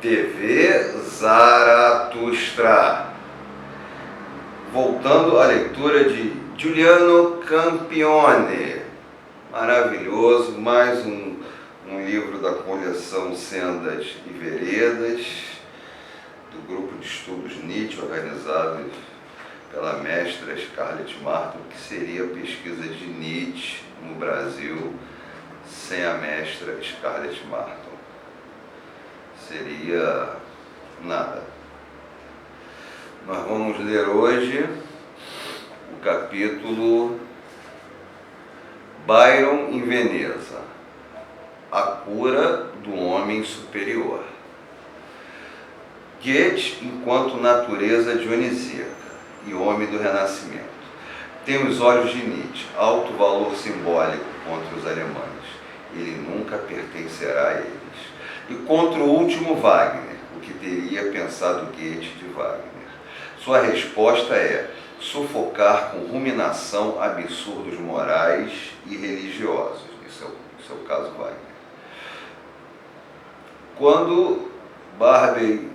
TV Zaratustra. Voltando à leitura de Giuliano Campione. Maravilhoso, mais um livro da coleção Sendas e Veredas, do grupo de estudos Nietzsche, organizado pela mestra Scarlett Martin, que seria a pesquisa de Nietzsche no Brasil sem a mestra Scarlett Martin. Seria nada. Nós vamos ler hoje o capítulo Byron em Veneza, a cura do homem superior. Goethe enquanto natureza dionisíaca e homem do Renascimento. Tem os olhos de Nietzsche, alto valor simbólico contra os alemães. Ele nunca pertencerá a eles. E contra o último Wagner, o que teria pensado Goethe de Wagner. Sua resposta é sufocar com ruminação absurdos morais e religiosos. Isso é o caso Wagner. Quando Barbey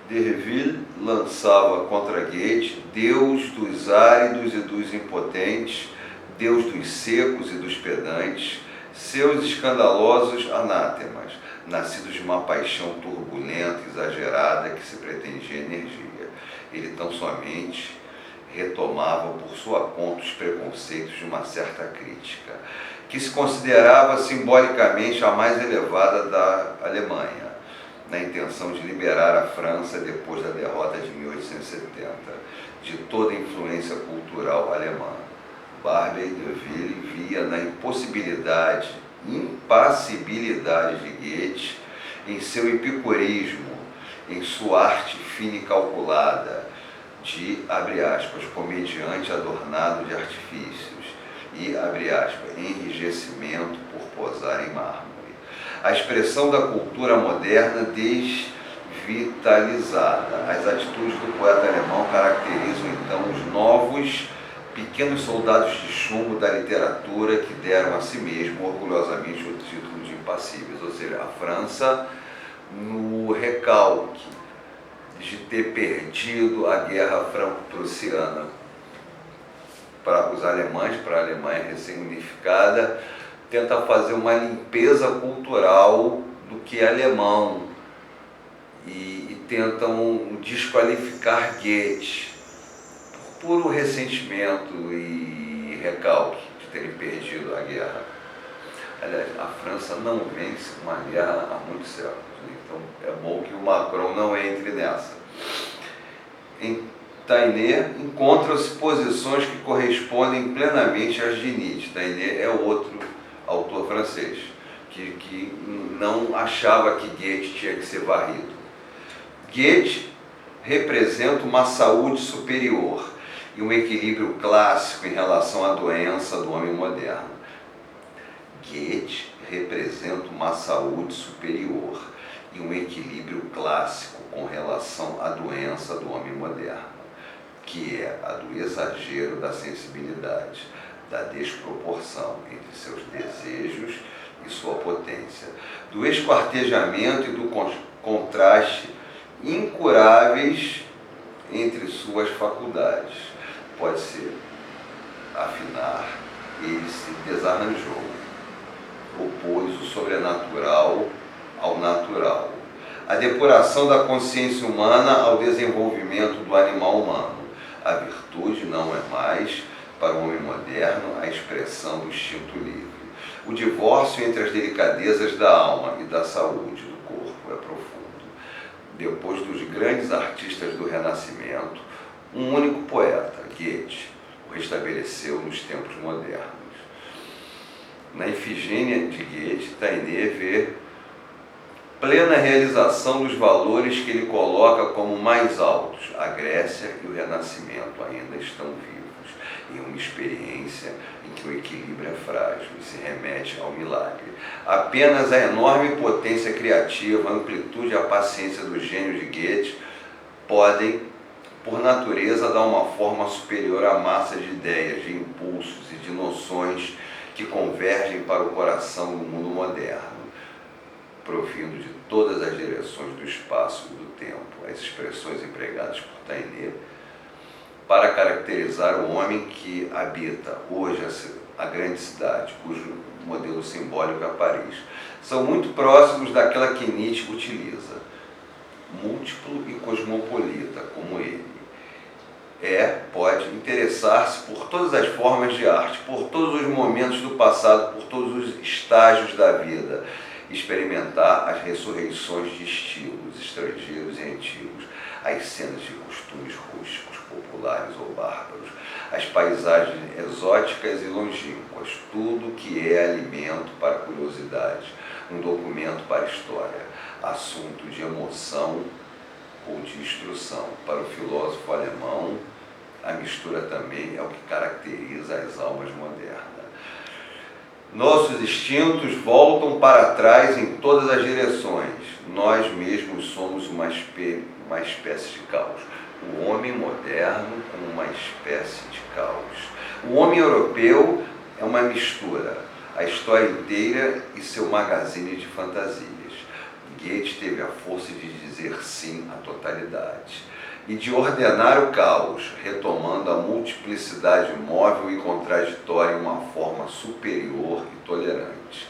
d'Urville lançava contra Goethe, Deus dos áridos e dos impotentes, Deus dos secos e dos pedantes, seus escandalosos anátemas, nascidos de uma paixão turbulenta e exagerada que se pretendia energia. Ele tão somente retomava por sua conta os preconceitos de uma certa crítica, que se considerava simbolicamente a mais elevada da Alemanha, na intenção de liberar a França depois da derrota de 1870, de toda a influência cultural alemã. Barbey d'Urville via na impassibilidade de Goethe, em seu epicurismo, em sua arte fina e calculada, de, abre aspas, comediante adornado de artifícios e, abre aspas, enrijecimento por posar em mármore. A expressão da cultura moderna desvitalizada. As atitudes do poeta alemão caracterizam então os novos pequenos soldados de chumbo da literatura que deram a si mesmo orgulhosamente o título de impassíveis, ou seja, a França no recalque de ter perdido a guerra franco-prussiana para os alemães, para a Alemanha recém-unificada, tenta fazer uma limpeza cultural do que é alemão e tentam desqualificar Goethe por puro ressentimento e recalque de terem perdido a guerra. Aliás, a França não vence uma guerra há muitos séculos, então é bom que o Macron não entre nessa. Em Taine encontram-se posições que correspondem plenamente às de Nietzsche. Taine é outro autor francês que não achava que Goethe tinha que ser varrido. Goethe representa uma saúde superior e um equilíbrio clássico em relação à doença do homem moderno. Goethe representa uma saúde superior e um equilíbrio clássico com relação à doença do homem moderno, que é a do exagero da sensibilidade, da desproporção entre seus desejos e sua potência, do esquartejamento e do contraste incuráveis entre suas faculdades. Pode ser afinar, ele se desarranjou, opôs o sobrenatural ao natural, a depuração da consciência humana ao desenvolvimento do animal humano. A virtude não é mais, para o homem moderno, a expressão do instinto livre. O divórcio entre as delicadezas da alma e da saúde do corpo é profundo. Depois dos grandes artistas do Renascimento, um único poeta, Goethe, o restabeleceu nos tempos modernos. Na Ifigênia de Goethe, Taine vê plena realização dos valores que ele coloca como mais altos. A Grécia e o Renascimento ainda estão vivos, em uma experiência em que o equilíbrio é frágil e se remete ao milagre. Apenas a enorme potência criativa, a amplitude e a paciência do gênio de Goethe podem, por natureza, dar uma forma superior à massa de ideias, de impulsos e de noções que convergem para o coração do mundo moderno. provindo de todas as direções do espaço e do tempo, as expressões empregadas por Taine, para caracterizar o homem que habita hoje a grande cidade, cujo modelo simbólico é Paris, são muito próximos daquela que Nietzsche utiliza, múltiplo e cosmopolita, como ele. Pode interessar-se por todas as formas de arte, por todos os momentos do passado, por todos os estágios da vida, experimentar as ressurreições de estilos estrangeiros e antigos, as cenas de costumes rústicos, populares ou bárbaros, as paisagens exóticas e longínquas, tudo que é alimento para curiosidade, um documento para a história, assunto de emoção ou de instrução. Para o filósofo alemão, a mistura também é o que caracteriza as almas modernas. Nossos instintos voltam para trás em todas as direções. Nós mesmos somos uma espécie de caos. O homem moderno como uma espécie de caos. O homem europeu é uma mistura, a história inteira e seu magazine de fantasias. Goethe teve a força de dizer sim à totalidade e de ordenar o caos, retomando a multiplicidade móvel e contraditória em uma forma superior e tolerante.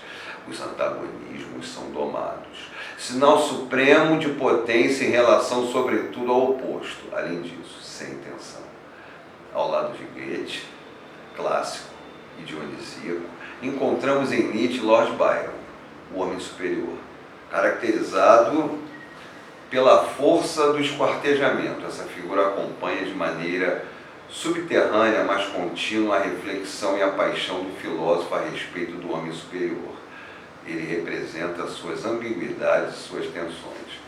Os antagonismos são domados. Sinal supremo de potência em relação, sobretudo, ao oposto. Além disso, sem intenção. Ao lado de Goethe, clássico e dionisíaco, encontramos em Nietzsche Lord Byron, o homem superior, caracterizado pela força do esquartejamento. Essa figura acompanha de maneira subterrânea, mas contínua, a reflexão e a paixão do filósofo a respeito do homem superior. Ele representa suas ambiguidades e suas tensões.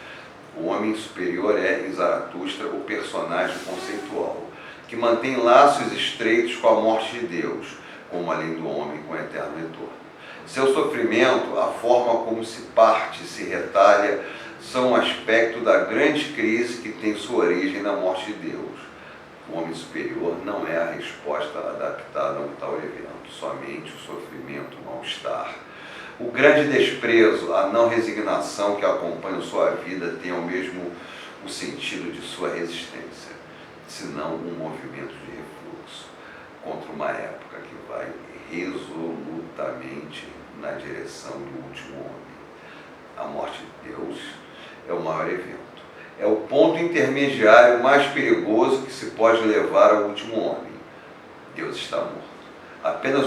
O homem superior é, em Zaratustra, o personagem conceitual, que mantém laços estreitos com a morte de Deus, como além do homem com o eterno retorno. Seu sofrimento, a forma como se parte e se retalha, são um aspecto da grande crise que tem sua origem na morte de Deus. O homem superior não é a resposta adaptada a um tal evento, somente o sofrimento, o mal-estar. O grande desprezo, a não resignação que acompanha sua vida tem ao mesmo o sentido de sua resistência, senão um movimento de refluxo contra uma época que vai resolutamente na direção do último homem. A morte de Deus é o maior evento. É o ponto intermediário mais perigoso que se pode levar ao último homem. Deus está morto. Apenas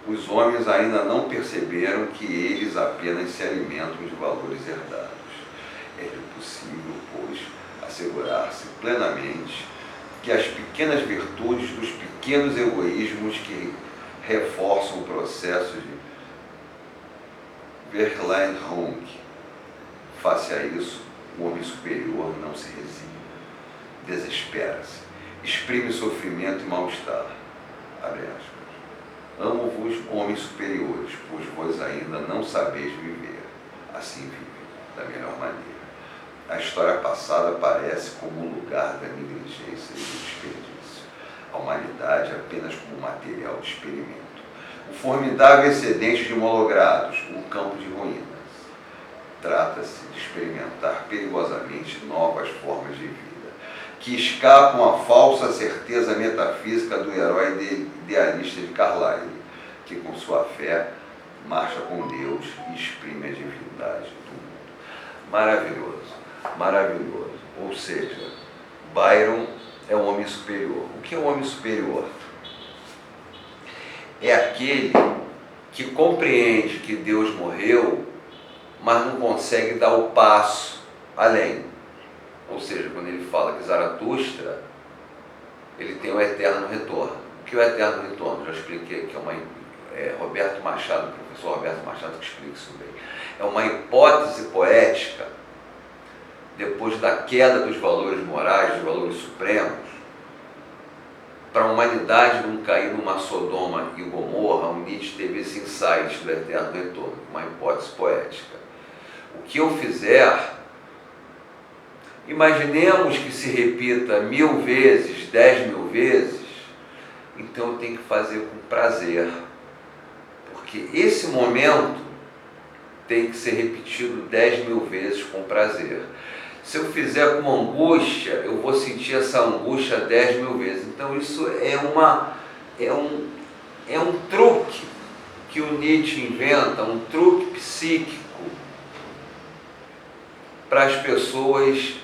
os homens ainda não perceberam que eles apenas se alimentam de valores herdados. É possível, pois, assegurar-se plenamente que as pequenas virtudes dos pequenos egoísmos que reforçam o processo de Verlaine-Hung. Face a isso, o homem superior não se resigna, desespera-se, exprime sofrimento e mal-estar. Abre aspas. Amo-vos, homens superiores, pois vós ainda não sabeis viver. Assim vivem, da melhor maneira. A história passada parece como o lugar da negligência e do desperdício. A humanidade apenas como material de experimento. O formidável excedente de homologrados, um campo de ruínas. Trata-se de experimentar perigosamente novas formas de vida, que escapam à falsa certeza metafísica do herói idealista de Carlyle, que com sua fé marcha com Deus e exprime a divindade do mundo. Maravilhoso, maravilhoso. Ou seja, Byron é o homem superior. O que é o homem superior? É aquele que compreende que Deus morreu, mas não consegue dar o passo além. Ou seja, quando ele fala que Zaratustra, ele tem o eterno retorno. O que é o eterno retorno? Já expliquei aqui, Roberto Machado, o professor Roberto Machado que explica isso bem. É uma hipótese poética, depois da queda dos valores morais, dos valores supremos, para a humanidade não cair numa Sodoma e Gomorra, o Nietzsche teve esse insight do eterno retorno, uma hipótese poética. O que eu fizer, imaginemos que se repita 1000 vezes, 10.000 vezes, então eu tenho que fazer com prazer, porque esse momento tem que ser repetido 10.000 vezes com prazer. Se eu fizer com angústia, eu vou sentir essa angústia 10.000 vezes. Então isso é um truque que o Nietzsche inventa, um truque psíquico para as pessoas.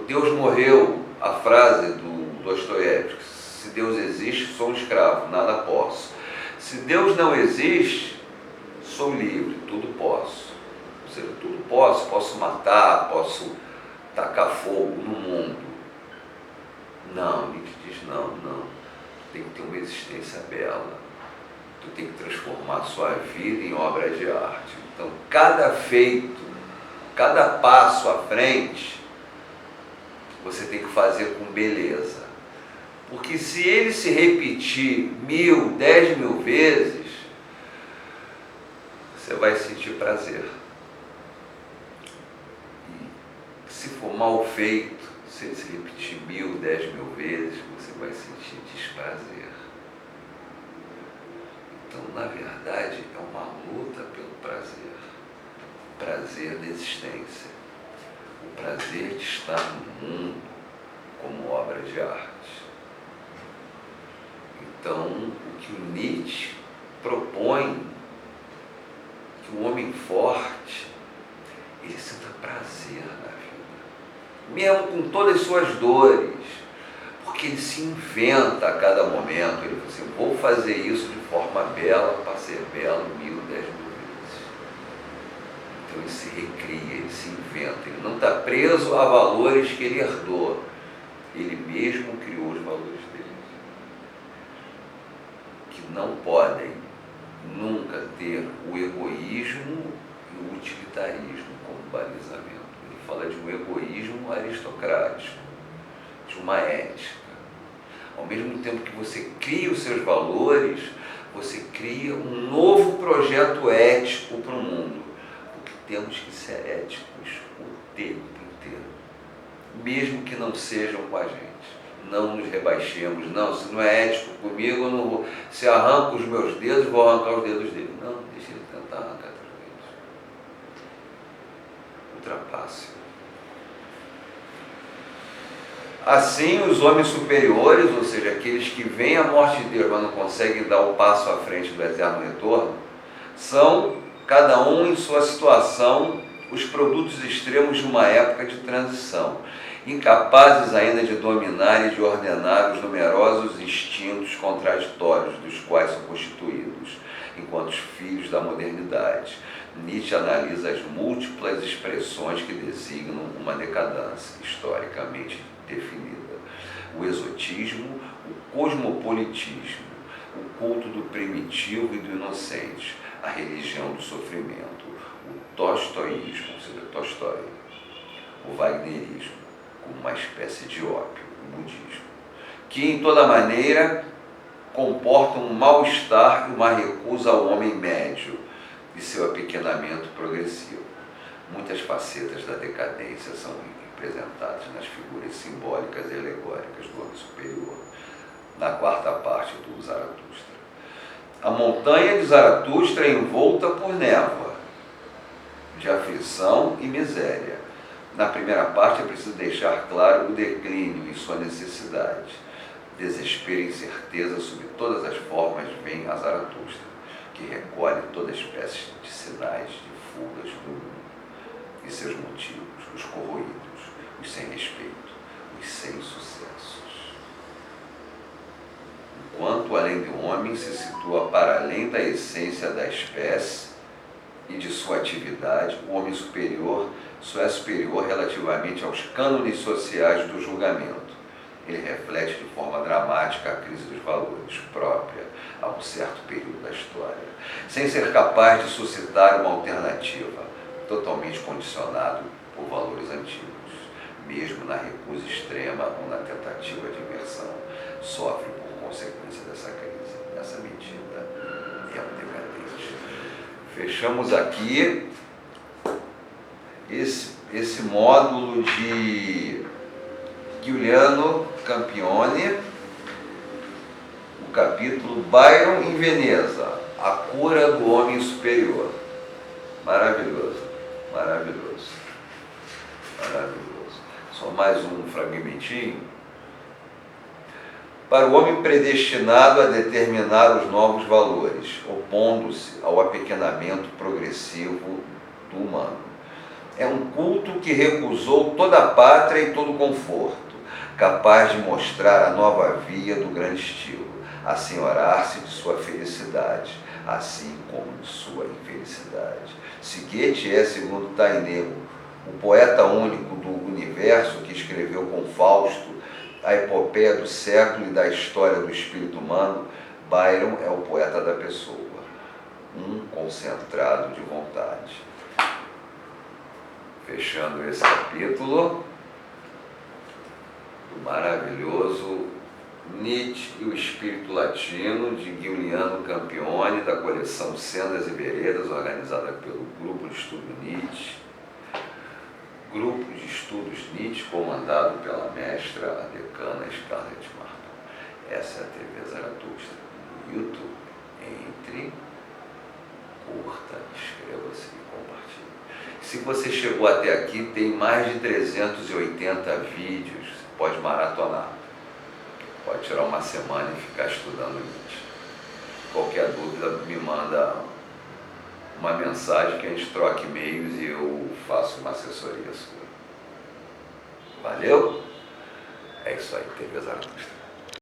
Deus morreu, a frase do Dostoiévski: se Deus existe, sou um escravo, nada posso. Se Deus não existe, sou livre, tudo posso. Ou seja, tudo posso matar, posso tacar fogo no mundo. Não, Nietzsche diz não. Tu tem que ter uma existência bela. Tu tem que transformar a sua vida em obra de arte. Então, cada feito, cada passo à frente, você tem que fazer com beleza. Porque se ele se repetir 1.000, 10.000 vezes, você vai sentir prazer. E se for mal feito, se ele se repetir 1.000, 10.000 vezes, você vai sentir desprazer. Então, na verdade, é uma luta pelo prazer. O prazer da existência. O prazer de estar no mundo como obra de arte. Então, o que o Nietzsche propõe, que o homem forte, ele sinta prazer na vida, mesmo com todas as suas dores, porque ele se inventa a cada momento. Ele fala assim: vou fazer isso de forma bela para ser belo 1.000, 10.000 vezes. Então ele se recria, ele se inventa, ele não está preso a valores que ele herdou, ele mesmo criou os valores dele, que não podem nunca ter o egoísmo e o utilitarismo como balizamento. Ele fala de um egoísmo aristocrático, de uma ética. Ao mesmo tempo que você cria os seus valores, você cria um novo projeto ético para o mundo. Porque temos que ser éticos o tempo inteiro, mesmo que não sejam com a gente. Não nos rebaixemos. Não, se não é ético comigo, eu não vou. Se arranco os meus dedos, vou arrancar os dedos dele. Não, deixa ele tentar arrancar os dedos. Ultrapasse. Assim, os homens superiores, ou seja, aqueles que veem a morte de Deus, mas não conseguem dar o passo à frente do eterno retorno, são, cada um em sua situação, os produtos extremos de uma época de transição, incapazes ainda de dominar e de ordenar os numerosos instintos contraditórios dos quais são constituídos, enquanto os filhos da modernidade. Nietzsche analisa as múltiplas expressões que designam uma decadência historicamente definida: o exotismo, o cosmopolitismo, o culto do primitivo e do inocente, a religião do sofrimento, o tostoísmo, ou seja, Tolstói, o wagnerismo, como uma espécie de ópio, o budismo, que em toda maneira comportam um mal-estar e uma recusa ao homem médio e seu apequenamento progressivo. Muitas facetas da decadência são representadas nas figuras simbólicas e alegóricas do homem superior, na quarta parte do Zaratustra. A montanha de Zaratustra é envolta por névoa de aflição e miséria. Na primeira parte é preciso deixar claro o declínio e sua necessidade. Desespero e incerteza sob todas as formas vem a Zaratustra, que recolhe toda espécie de sinais de fugas do mundo e seus motivos, os corroídos, os sem respeito, os sem sucessos. Enquanto além do homem se situa para além da essência da espécie e de sua atividade, o homem superior só é superior relativamente aos cânones sociais do julgamento. Ele reflete de forma dramática a crise dos valores, própria a um certo período da história, sem ser capaz de suscitar uma alternativa, totalmente condicionado por valores antigos. Mesmo na recusa extrema ou na tentativa de inversão, sofre por consequência dessa crise. Nessa medida, é um decadente. Fechamos aqui esse módulo de Giuliano Campione, o capítulo Byron em Veneza, a cura do homem superior. Maravilhoso, maravilhoso, maravilhoso. Só mais um fragmentinho. Para o homem predestinado a determinar os novos valores, opondo-se ao apequenamento progressivo do humano. É um culto que recusou toda a pátria e todo o conforto, capaz de mostrar a nova via do grande estilo, assenhorar-se de sua felicidade, assim como de sua infelicidade. Se Goethe é, segundo Taineu, o poeta único do universo que escreveu com Fausto a epopeia do século e da história do espírito humano, Byron é o poeta da pessoa, um concentrado de vontade. Fechando esse capítulo do maravilhoso Nietzsche e o Espírito Latino, de Giuliano Campione, da coleção Sendas e Veredas, organizada pelo Grupo de Estudo Nietzsche, Grupo de Estudos Nietzsche, comandado pela mestra, a decana Scarlett Martel. Essa é a TV Zaratustra no YouTube. Entre, curta, inscreva-se e compartilhe. Se você chegou até aqui, tem mais de 380 vídeos, você pode maratonar. Pode tirar uma semana e ficar estudando Nietzsche. Qualquer dúvida, me manda uma mensagem que a gente troca e-mails e eu faço uma assessoria sua. Valeu? É isso aí, TV Zaratustra.